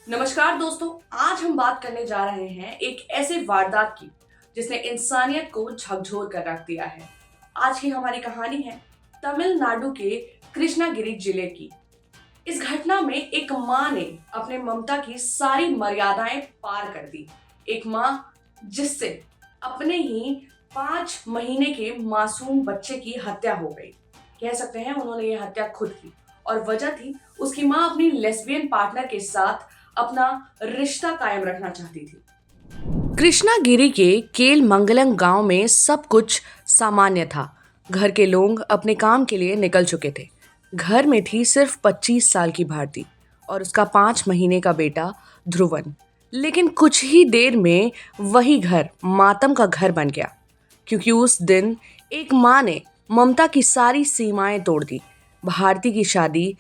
नमस्कार दोस्तों। आज हम बात करने जा रहे हैं एक ऐसे वारदात की जिसने इंसानियत को झकझोर कर रख दिया है। आज की हमारी कहानी है तमिलनाडु के कृष्णागिरी जिले की। इस घटना में एक माँ ने अपने ममता की सारी मर्यादाएं पार कर दी। एक माँ जिससे अपने ही 5 महीने के मासूम बच्चे की हत्या हो गई। कह सकते हैं उन्होंने ये हत्या खुद की, और वजह थी उसकी माँ अपनी लेस्बियन पार्टनर के साथ अपना रिश्ता कायम रखना चाहती थी। कृष्णागिरी के केल मंगलम गांव में सब कुछ सामान्य था। घर के लोग अपने काम के लिए निकल चुके थे। घर में थी सिर्फ 25 साल की भारती और उसका 5 महीने का बेटा ध्रुवन। लेकिन कुछ ही देर में वही घर मातम का घर बन गया, क्योंकि उस दिन एक माँ ने ममता की सारी सीमाएं तोड़ दी। भारती की शादी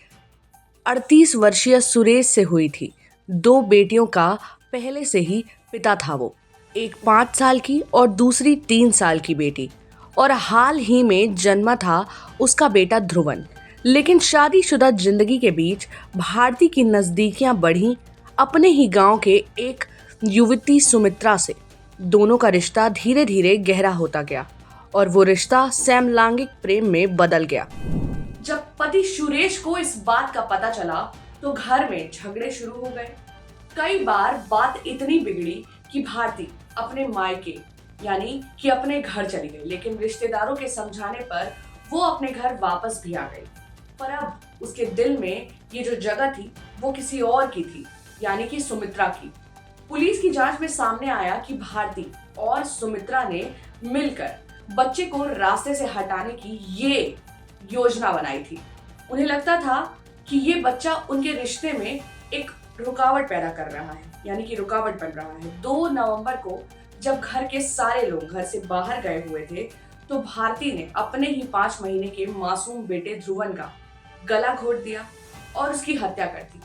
38 वर्षीय सुरेश से हुई थी। 2 बेटियों का पहले से ही पिता था वो, एक 5 साल की और दूसरी 3 साल की बेटी, और हाल ही में जन्मा था उसका बेटा ध्रुवन। लेकिन शादीशुदा जिंदगी के बीच भारती की नजदीकियां बढ़ी अपने ही गांव के एक युवती सुमित्रा से। दोनों का रिश्ता धीरे धीरे गहरा होता गया और वो रिश्ता समलैंगिक प्रेम में बदल गया। जब पति सुरेश को इस बात का पता चला तो घर में झगड़े शुरू हो गए। कई बार बात इतनी बिगड़ी कि भारती अपने मायके यानी कि अपने घर चली गई, लेकिन रिश्तेदारों के समझाने पर वो अपने घर वापस भी आ गई। पर अब उसके दिल में ये जो जगह थी वो किसी और की थी, यानी कि सुमित्रा की। पुलिस की जांच में सामने आया कि भारती और सुमित्रा ने मिलकर बच्चे को रास्ते से हटाने की ये योजना बनाई थी। उन्हें लगता था कि ये बच्चा उनके रिश्ते में एक रुकावट पैदा कर रहा है, यानी कि रुकावट बन रहा है। 2 नवंबर को जब घर के सारे लोग घर से बाहर गए हुए थे तो भारती ने अपने ही 5 महीने के मासूम बेटे ध्रुवन का गला घोट दिया और उसकी हत्या कर दी।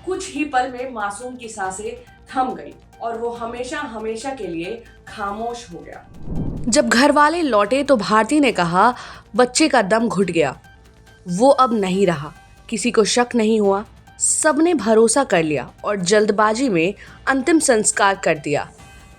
कुछ ही पल में मासूम की सांसें थम गई और वो हमेशा हमेशा के लिए खामोश हो गया। जब घर वाले लौटे तो भारती ने कहा, बच्चे का दम घुट गया। वो अब नहीं रहा। किसी को शक नहीं हुआ। सबने भरोसा कर लिया और जल्दबाजी में अंतिम संस्कार कर दिया।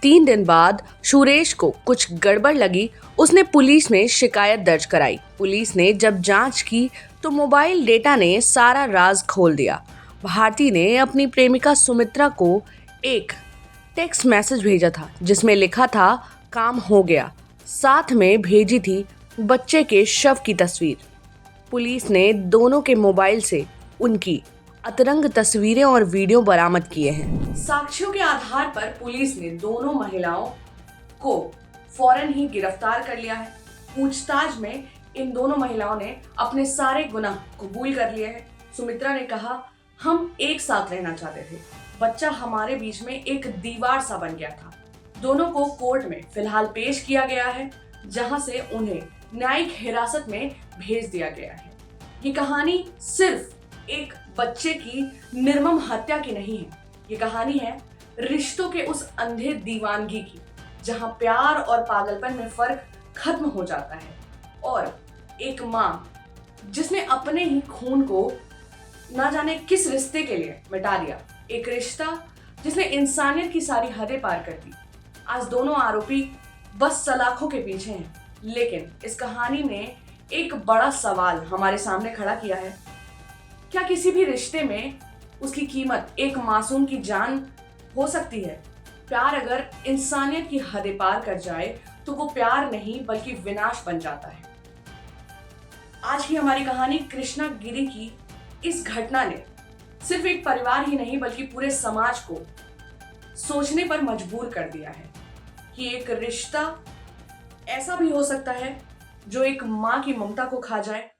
3 दिन बाद सुरेश को कुछ गड़बड़ लगी। उसने पुलिस में शिकायत दर्ज कराई। पुलिस ने जब जांच की तो मोबाइल डेटा ने सारा राज खोल दिया। भारती ने अपनी प्रेमिका सुमित्रा को एक टेक्स्ट मैसेज भेजा था जिसमें लिखा था, काम हो गया। साथ में भेजी थी बच्चे के शव की तस्वीर। पुलिस ने दोनों के मोबाइल से उनकी अतरंग तस्वीरें और वीडियो बरामद किए हैं। साक्ष्यों के आधार पर पुलिस ने दोनों महिलाओं को फौरन ही गिरफ्तार कर लिया है। पूछताछ में इन दोनों महिलाओं ने अपने सारे गुनाह कबूल कर लिए हैं। सुमित्रा ने कहा, हम एक साथ रहना चाहते थे। बच्चा हमारे बीच में एक दीवार सा बन गया था। दोनों को कोर्ट में फिलहाल पेश किया गया है, जहां से उन्हें न्यायिक हिरासत में भेज दिया गया है। ये कहानी सिर्फ एक बच्चे की निर्मम हत्या की नहीं है। ये कहानी है रिश्तों के उस अंधे दीवानगी की, जहां प्यार और पागलपन में फर्क खत्म हो जाता है, और एक माँ जिसने अपने ही खून को ना जाने किस रिश्ते के लिए मिटा दिया। एक रिश्ता जिसने इंसानियत की सारी हदें पार कर दी। आज दोनों आरोपी बस सलाखों के पीछे हैं, लेकिन इस कहानी ने एक बड़ा सवाल हमारे सामने खड़ा किया है। क्या किसी भी रिश्ते में उसकी कीमत एक मासूम की जान हो सकती है? प्यार अगर इंसानियत की हदें पार कर जाए तो वो प्यार नहीं बल्कि विनाश बन जाता है। आज की हमारी कहानी कृष्णागिरी की इस घटना ने सिर्फ एक परिवार ही नहीं बल्कि पूरे समाज को सोचने पर मजबूर कर दिया है कि एक रिश्ता ऐसा भी हो सकता है जो एक माँ की ममता को खा जाए,